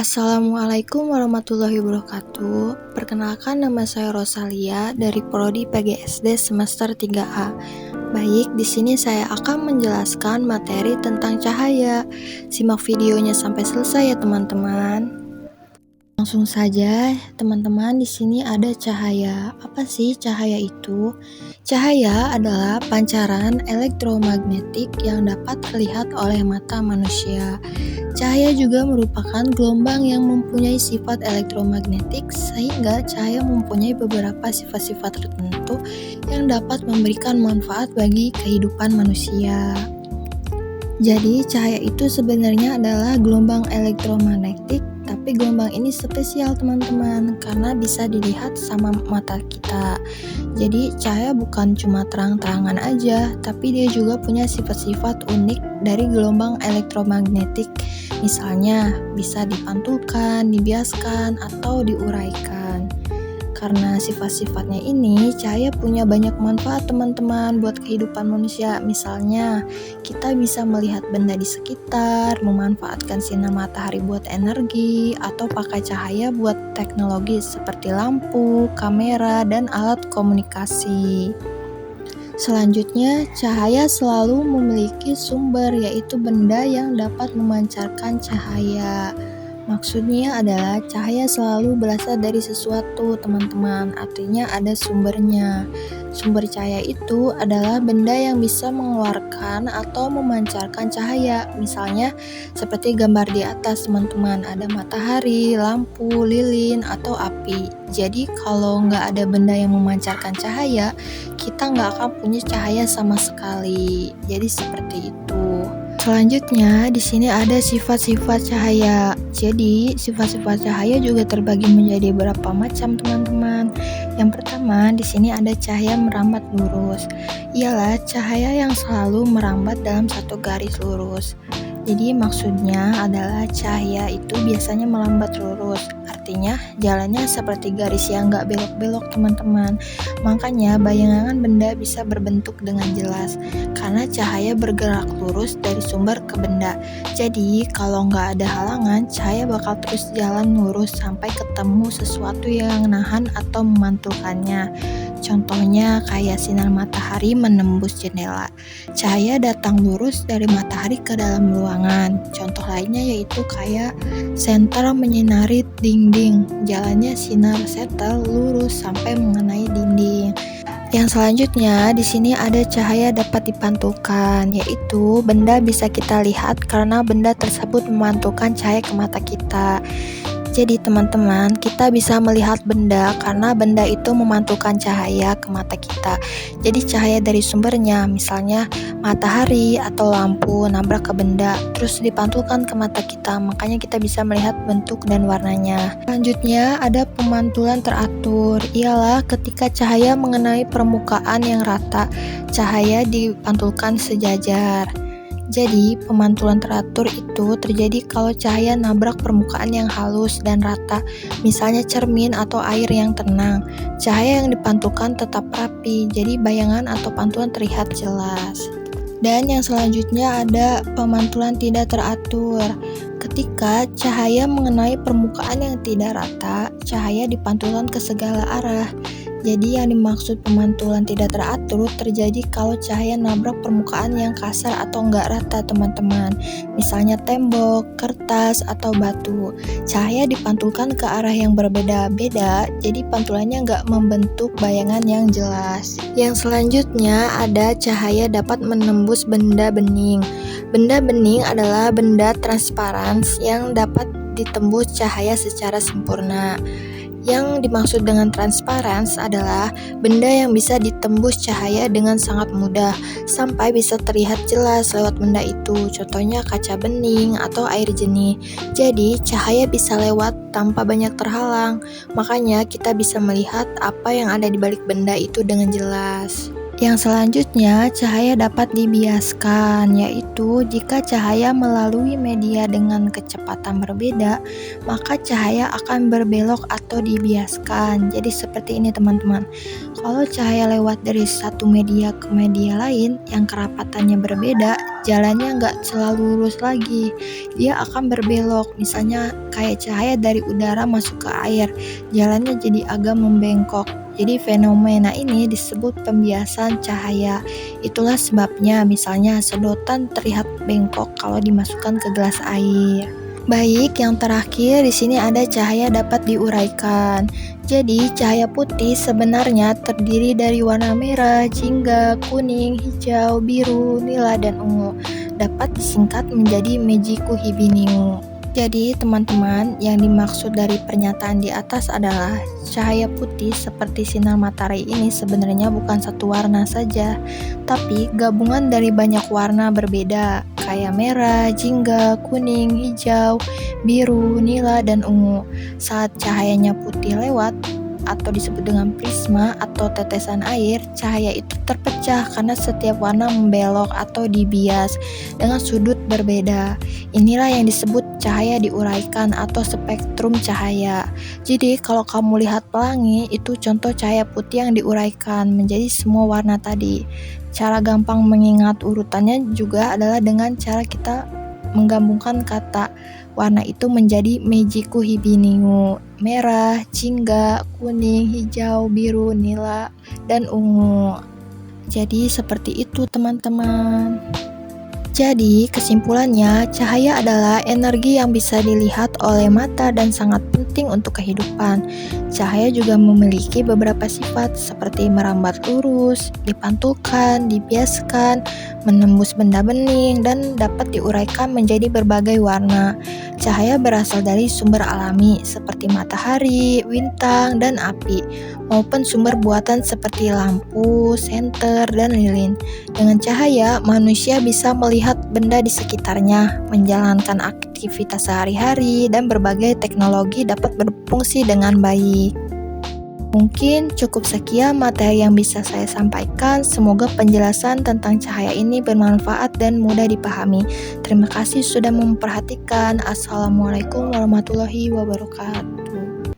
Assalamualaikum warahmatullahi wabarakatuh. Perkenalkan, nama saya Rosalia dari Prodi PGSD semester 3A. Baik, di sini saya akan menjelaskan materi tentang cahaya. Simak videonya sampai selesai ya, teman-teman. Langsung saja, teman-teman, di sini ada cahaya. Apa sih cahaya itu? Cahaya adalah pancaran elektromagnetik yang dapat terlihat oleh mata manusia. Cahaya juga merupakan gelombang yang mempunyai sifat elektromagnetik, sehingga cahaya mempunyai beberapa sifat-sifat tertentu yang dapat memberikan manfaat bagi kehidupan manusia. Jadi, cahaya itu sebenarnya adalah gelombang elektromagnetik, tapi gelombang ini spesial, teman-teman, karena bisa dilihat sama mata kita. Jadi, cahaya bukan cuma terang-terangan aja, tapi dia juga punya sifat-sifat unik dari gelombang elektromagnetik. Misalnya, bisa dipantulkan, dibiaskan, atau diuraikan. Karena sifat-sifatnya ini, cahaya punya banyak manfaat, teman-teman, buat kehidupan manusia. Misalnya, kita bisa melihat benda di sekitar, memanfaatkan sinar matahari buat energi, atau pakai cahaya buat teknologi seperti lampu, kamera, dan alat komunikasi. Selanjutnya, cahaya selalu memiliki sumber, yaitu benda yang dapat memancarkan cahaya. Maksudnya adalah cahaya selalu berasal dari sesuatu, teman-teman. Artinya ada sumbernya. Sumber cahaya itu adalah benda yang bisa mengeluarkan atau memancarkan cahaya. Misalnya seperti gambar di atas, teman-teman. Ada matahari, lampu, lilin, atau api. Jadi kalau nggak ada benda yang memancarkan cahaya, kita nggak akan punya cahaya sama sekali. Jadi seperti itu. Selanjutnya, di sini ada sifat-sifat cahaya. Jadi, sifat-sifat cahaya juga terbagi menjadi beberapa macam, teman-teman. Yang pertama, di sini ada cahaya merambat lurus. Ialah cahaya yang selalu merambat dalam satu garis lurus. Jadi, maksudnya adalah cahaya itu biasanya merambat lurus. Artinya, jalannya seperti garis yang nggak belok-belok, teman-teman. Makanya, bayangan benda bisa berbentuk dengan jelas. Karena cahaya bergerak lurus dari sumber ke benda. Jadi, kalau nggak ada halangan, cahaya bakal terus jalan lurus sampai ketemu sesuatu yang nahan atau memantulkannya. Contohnya kayak sinar matahari menembus jendela. Cahaya datang lurus dari matahari ke dalam ruangan. Contoh lainnya yaitu kayak senter menyinari dinding. Jalannya sinar senter lurus sampai mengenai dinding. Yang selanjutnya, di sini ada cahaya dapat dipantulkan, yaitu benda bisa kita lihat karena benda tersebut memantulkan cahaya ke mata kita. Jadi teman-teman, kita bisa melihat benda karena benda itu memantulkan cahaya ke mata kita. Jadi cahaya dari sumbernya, misalnya matahari atau lampu nabrak ke benda, terus dipantulkan ke mata kita, makanya kita bisa melihat bentuk dan warnanya. Selanjutnya ada pemantulan teratur, ialah ketika cahaya mengenai permukaan yang rata, cahaya dipantulkan sejajar. Jadi, pemantulan teratur itu terjadi kalau cahaya nabrak permukaan yang halus dan rata, misalnya cermin atau air yang tenang. Cahaya yang dipantulkan tetap rapi, jadi bayangan atau pantulan terlihat jelas. Dan yang selanjutnya ada pemantulan tidak teratur. Ketika cahaya mengenai permukaan yang tidak rata, cahaya dipantulkan ke segala arah. Jadi yang dimaksud pemantulan tidak teratur terjadi kalau cahaya nabrak permukaan yang kasar atau nggak rata, teman-teman. Misalnya tembok, kertas, atau batu. Cahaya dipantulkan ke arah yang berbeda-beda, jadi pantulannya nggak membentuk bayangan yang jelas. Yang selanjutnya ada cahaya dapat menembus benda bening. Benda bening adalah benda transparan yang dapat ditembus cahaya secara sempurna. Yang dimaksud dengan transparan adalah benda yang bisa ditembus cahaya dengan sangat mudah sampai bisa terlihat jelas lewat benda itu. Contohnya kaca bening atau air jernih. Jadi cahaya bisa lewat tanpa banyak terhalang. Makanya kita bisa melihat apa yang ada di balik benda itu dengan jelas. Yang selanjutnya, cahaya dapat dibiaskan, yaitu jika cahaya melalui media dengan kecepatan berbeda, maka cahaya akan berbelok atau dibiaskan. Jadi seperti ini teman-teman. Kalau cahaya lewat dari satu media ke media lain yang kerapatannya berbeda, jalannya nggak selalu lurus lagi. Dia akan berbelok, misalnya kayak cahaya dari udara masuk ke air, jalannya jadi agak membengkok. Jadi fenomena ini disebut pembiasan cahaya. Itulah sebabnya misalnya sedotan terlihat bengkok kalau dimasukkan ke gelas air. Baik, yang terakhir di sini ada cahaya dapat diuraikan. Jadi cahaya putih sebenarnya terdiri dari warna merah, jingga, kuning, hijau, biru, nila, dan ungu. Dapat disingkat menjadi Meiji Kuhibiniu. Jadi teman-teman, yang dimaksud dari pernyataan di atas adalah cahaya putih seperti sinar matahari ini sebenarnya bukan satu warna saja, tapi gabungan dari banyak warna berbeda, kayak merah, jingga, kuning, hijau, biru, nila, dan ungu. Saat cahayanya putih lewat, atau disebut dengan prisma atau tetesan air, cahaya itu terpecah karena setiap warna membelok atau dibias dengan sudut berbeda. Inilah yang disebut cahaya diuraikan atau spektrum cahaya. Jadi kalau kamu lihat pelangi, itu contoh cahaya putih yang diuraikan menjadi semua warna tadi. Cara gampang mengingat urutannya juga adalah dengan cara kita menggabungkan kata warna itu menjadi Meiji Kuhibiniu, merah, jingga, kuning, hijau, biru, nila, dan ungu. Jadi seperti itu teman-teman. Jadi kesimpulannya, cahaya adalah energi yang bisa dilihat oleh mata dan sangat penting untuk kehidupan. Cahaya juga memiliki beberapa sifat seperti merambat lurus, dipantulkan, dibiaskan, menembus benda bening, dan dapat diuraikan menjadi berbagai warna. Cahaya berasal dari sumber alami seperti matahari, bintang, dan api, maupun sumber buatan seperti lampu, senter, dan lilin. Dengan cahaya, manusia bisa melihat benda di sekitarnya, menjalankan aktivitas sehari-hari, dan berbagai teknologi dapat berfungsi dengan baik. Mungkin cukup sekian materi yang bisa saya sampaikan. Semoga penjelasan tentang cahaya ini bermanfaat dan mudah dipahami. Terima kasih sudah memperhatikan. Assalamualaikum warahmatullahi wabarakatuh.